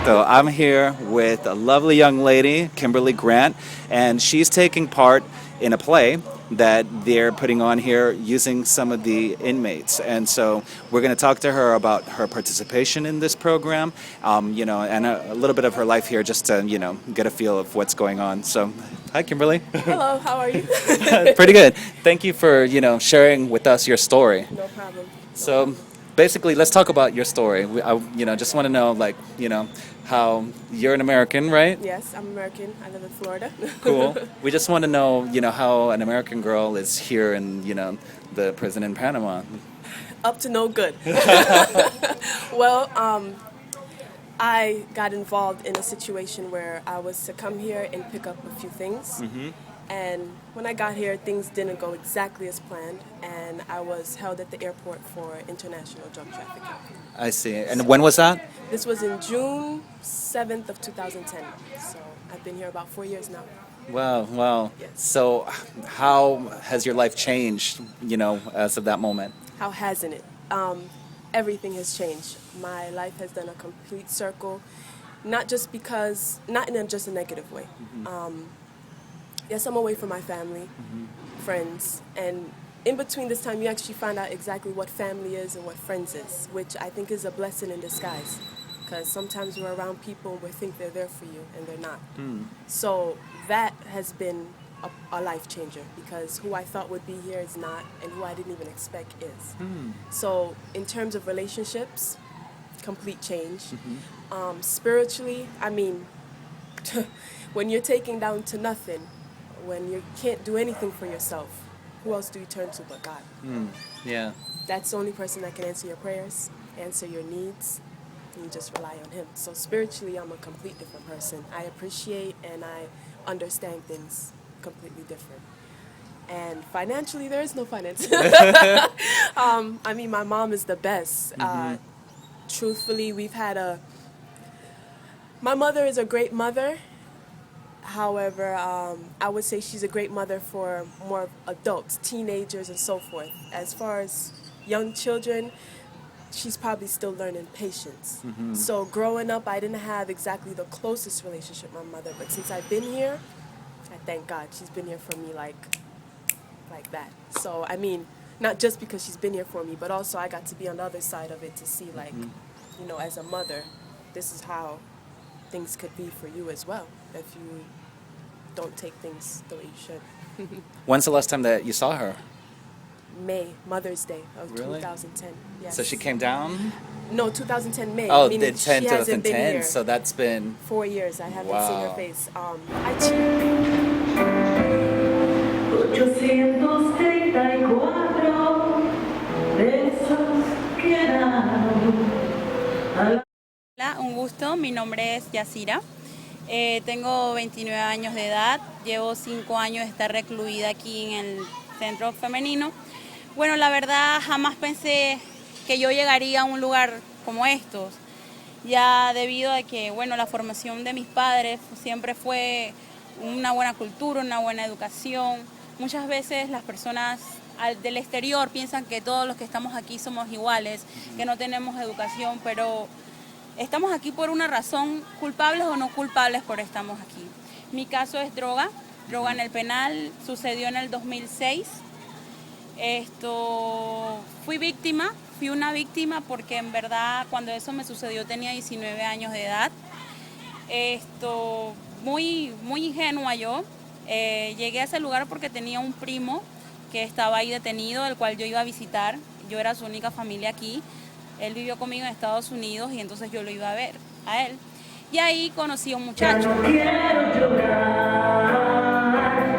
Perfecto. I'm here with a lovely young lady, Kimberly Grant, and she's taking part in a play that they're putting on here using some of the inmates. And so we're going to talk to her about her participation in this program, and a little bit of her life here just to, get a feel of what's going on. So, hi, Kimberly. Hello, how are you? Pretty good. Thank you for, sharing with us your story. No problem. So, basically, let's talk about your story. I just want to know, how you're an American, right? Yes, I'm American. I live in Florida. Cool. We just want to know, how an American girl is here in, the prison in Panama. Up to no good. Well, I got involved in a situation where I was to come here and pick up a few things. Mm-hmm. And when I got here, things didn't go exactly as planned, and I was held at the airport for international drug trafficking. I see. And when was that? This was in June 7th of 2010. So I've been here about 4 years now. Wow. Yes. So how has your life changed, as of that moment? How hasn't it? Everything has changed. My life has done a complete circle, not in just a negative way. Mm-hmm. Yes, I'm away from my family, friends, and in between this time, you actually find out exactly what family is and what friends is, which I think is a blessing in disguise, because sometimes we're around people and we think they're there for you, and they're not. So that has been a life changer, because who I thought would be here is not, and who I didn't even expect is. So in terms of relationships, complete change. Spiritually, when you're taken down to nothing, when you can't do anything for yourself, who else do you turn to but God? Yeah. That's the only person that can answer your prayers, answer your needs, and you just rely on him. So spiritually, I'm a complete different person. I appreciate and I understand things completely different. And financially, there is no finance. My mom is the best. Truthfully, my mother is a great mother. However, I would say she's a great mother for more adults, teenagers, and so forth. As far as young children, she's probably still learning patience. So growing up, I didn't have exactly the closest relationship with my mother, but since I've been here, I thank God she's been here for me like that. So, not just because she's been here for me, but also I got to be on the other side of it to see, as a mother, this is how things could be for you as well if you don't take things the way you should. When's the last time that you saw her? May, Mother's Day of Really? 2010. Yes. So she came down? No, 2010 May. Oh, meaning the she hasn't been 2010. here. So that's been 4 years. I haven't seen her Wow. face. I cheat. Hola, un gusto. Mi nombre es Yasira. Tengo 29 años de edad. Llevo 5 años de estar recluida aquí en el centro femenino. Bueno, la verdad jamás pensé que yo llegaría a un lugar como estos, ya debido a que, la formación de mis padres siempre fue una buena cultura, una buena educación. Muchas veces las personas del exterior piensan que todos los que estamos aquí somos iguales, que no tenemos educación, pero estamos aquí por una razón, culpables o no culpables, pero estamos aquí. Mi caso es droga en el penal, sucedió en el 2006. Fui una víctima porque en verdad cuando eso me sucedió tenía 19 años de edad. Muy ingenua yo. Llegué a ese lugar porque tenía un primo que estaba ahí detenido, el cual yo iba a visitar. Yo era su única familia aquí. Él vivió conmigo en Estados Unidos y entonces yo lo iba a ver a él. Y ahí conocí a un muchacho. No quiero llorar,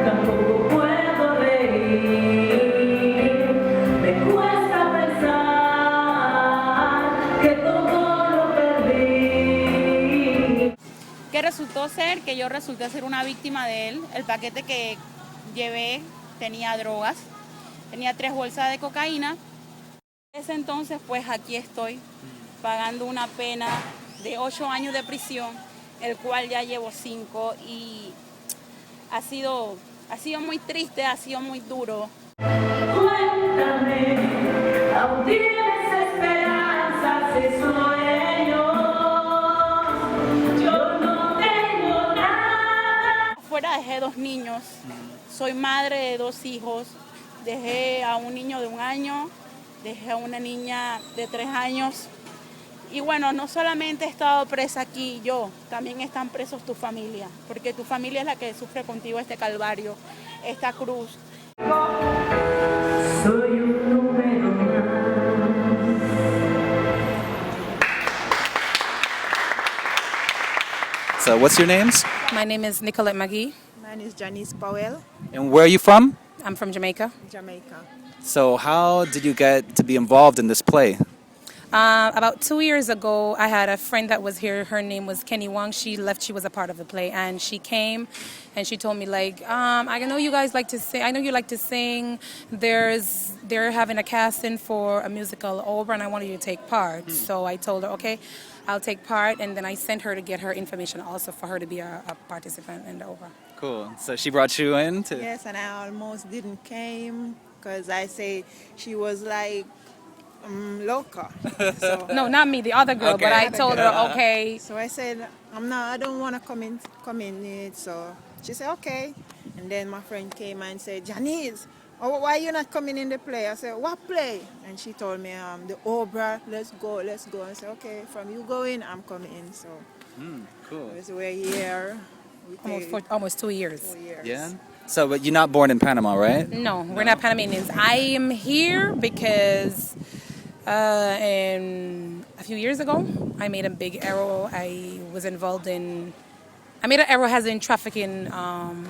tampoco puedo reír. Me cuesta pensar que todo lo perdí. Que resultó ser que yo resulté ser una víctima de él. El paquete que llevé tenía drogas, tenía 3 bolsas de cocaína. Desde entonces, pues aquí estoy, pagando una pena de 8 años de prisión, el cual ya llevo 5, y ha sido muy triste, ha sido muy duro. Cuéntame, aún tienes esperanzas y sueños. 2 niños. Soy madre de 2 hijos. Dejé a un niño de 1 año, dejé a una niña de 3 años. Y bueno, no solamente he estado presa aquí yo, también están presos tu familia, porque tu familia es la que sufre contigo este calvario, esta cruz. Soy un número más. So what's your names? My name is Nicolette McGee. Mine is Janice Powell, And where are you from? I'm from Jamaica. Jamaica. So how did you get to be involved in this play? About 2 years ago, I had a friend that was here. Her name was Kenny Wong. She left. She was a part of the play, and she came, and she told me like, I know you guys like to sing. I know you like to sing. They're having a casting for a musical opera, and I wanted you to take part. So I told her, okay, I'll take part, and then I sent her to get her information also for her to be a participant in the opera. Cool. So she brought you in to... Yes, and I almost didn't came because I say she was like local. So, No, not me, the other girl. Okay. But I told her, okay. so I said, I don't want to come in it. So she said, okay. And then my friend came and said, Janice, why you not coming in the play? I said, what play? And she told me, the opera, let's go. I said, okay, from you going, I'm coming in. So Cool. we're here. Almost 2 years. 2 years. Yeah? So, but you're not born in Panama, right? No, we're not Panamanians. I am here because a few years ago, I made a big error. I made an error as in trafficking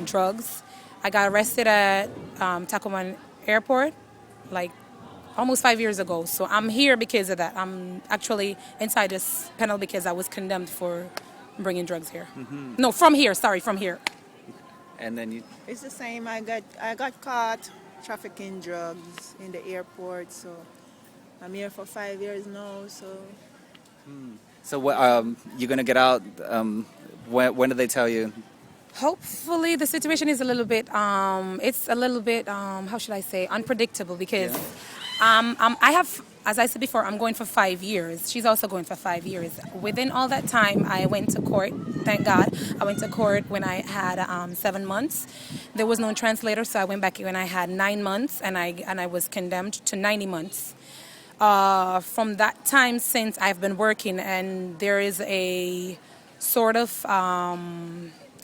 drugs. I got arrested at Tacoma Airport like almost 5 years ago. So I'm here because of that. I'm actually inside this panel because I was condemned for bringing drugs here. No, from here. And then you... It's the same. I got caught trafficking drugs in the airport, so I'm here for 5 years now. So what, you're going to get out, when did they tell you? Hopefully the situation is a little bit, how should I say, unpredictable because I have, as I said before, I'm going for 5 years. She's also going for 5 years. Within all that time, I went to court, thank God. I went to court when I had 7 months. There was no translator, so I went back when I had 9 months, and I was condemned to 90 months. From that time since, I've been working, and there is a sort of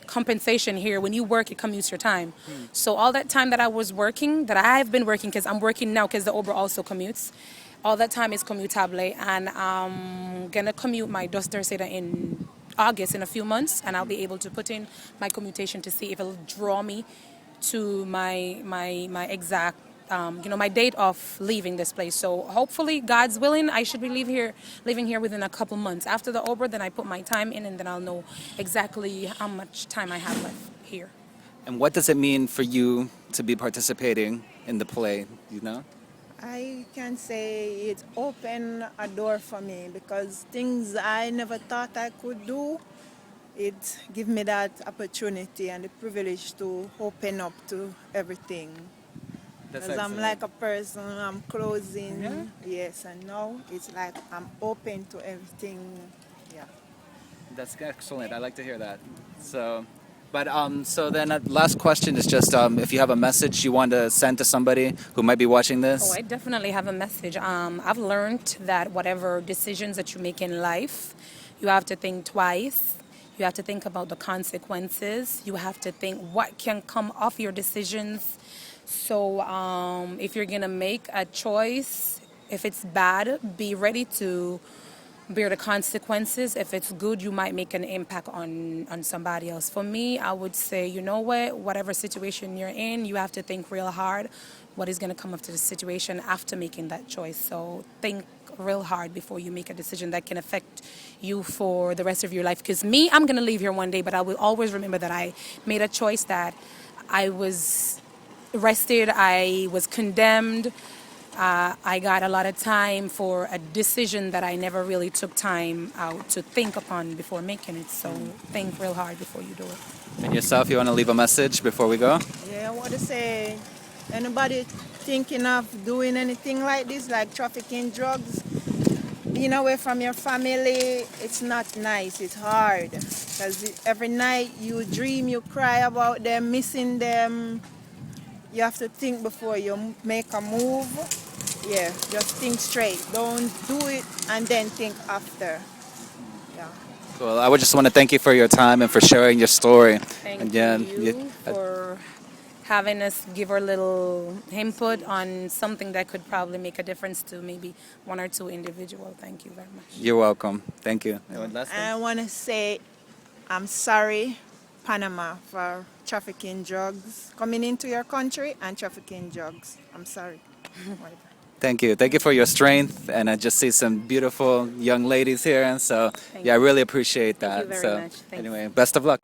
compensation here. When you work, it commutes your time. So all that time that I was working, that I've been working, because I'm working now because the Ober also commutes, all that time is commutable, and I'm going to commute my dos tercera in August, in a few months, and I'll be able to put in my commutation to see if it'll draw me to my exact my date of leaving this place. So hopefully, God's willing, I should be living here within a couple months. After the Ober, then I put my time in, and then I'll know exactly how much time I have left here. And what does it mean for you to be participating in the play, you know? I can say it opened a door for me because things I never thought I could do, it gave me that opportunity and the privilege to open up to everything. Because I'm like a person, I'm closing, yes, and now it's like I'm open to everything, yeah. That's excellent. I like to hear that. So, but so then last question is just if you have a message you want to send to somebody who might be watching this. Oh, I definitely have a message. I've learned that whatever decisions that you make in life, you have to think twice. You have to think about the consequences. You have to think what can come off your decisions. So if you're going to make a choice, if it's bad, be ready to bear the consequences. If it's good, you might make an impact on somebody else. For me, I would say, you know what, whatever situation you're in, you have to think real hard what is going to come after the situation after making that choice. So think real hard before you make a decision that can affect you for the rest of your life. Because me, I'm going to leave here one day, but I will always remember that I made a choice, that I was arrested, I was condemned, I got a lot of time for a decision that I never really took time out to think upon before making it. So think real hard before you do it. And yourself, you want to leave a message before we go? Yeah, I want to say, anybody thinking of doing anything like this, like trafficking drugs, be being away from your family, it's not nice, it's hard. Because every night you dream, you cry about them, missing them. You have to think before you make a move. Yeah, just think straight. Don't do it and then think after. Yeah. Well, I would just want to thank you for your time and for sharing your story. Thank Again, you for having us give our little input on something that could probably make a difference to maybe one or two individuals. Thank you very much. You're welcome. Thank you. I want to say I'm sorry, Panama, for trafficking drugs, coming into your country and trafficking drugs. I'm sorry. Thank you. Thank you for your strength. And I just see some beautiful young ladies here. And so, Thank yeah, I you. really appreciate that. Thank you very so, much. Thanks. anyway, best of luck.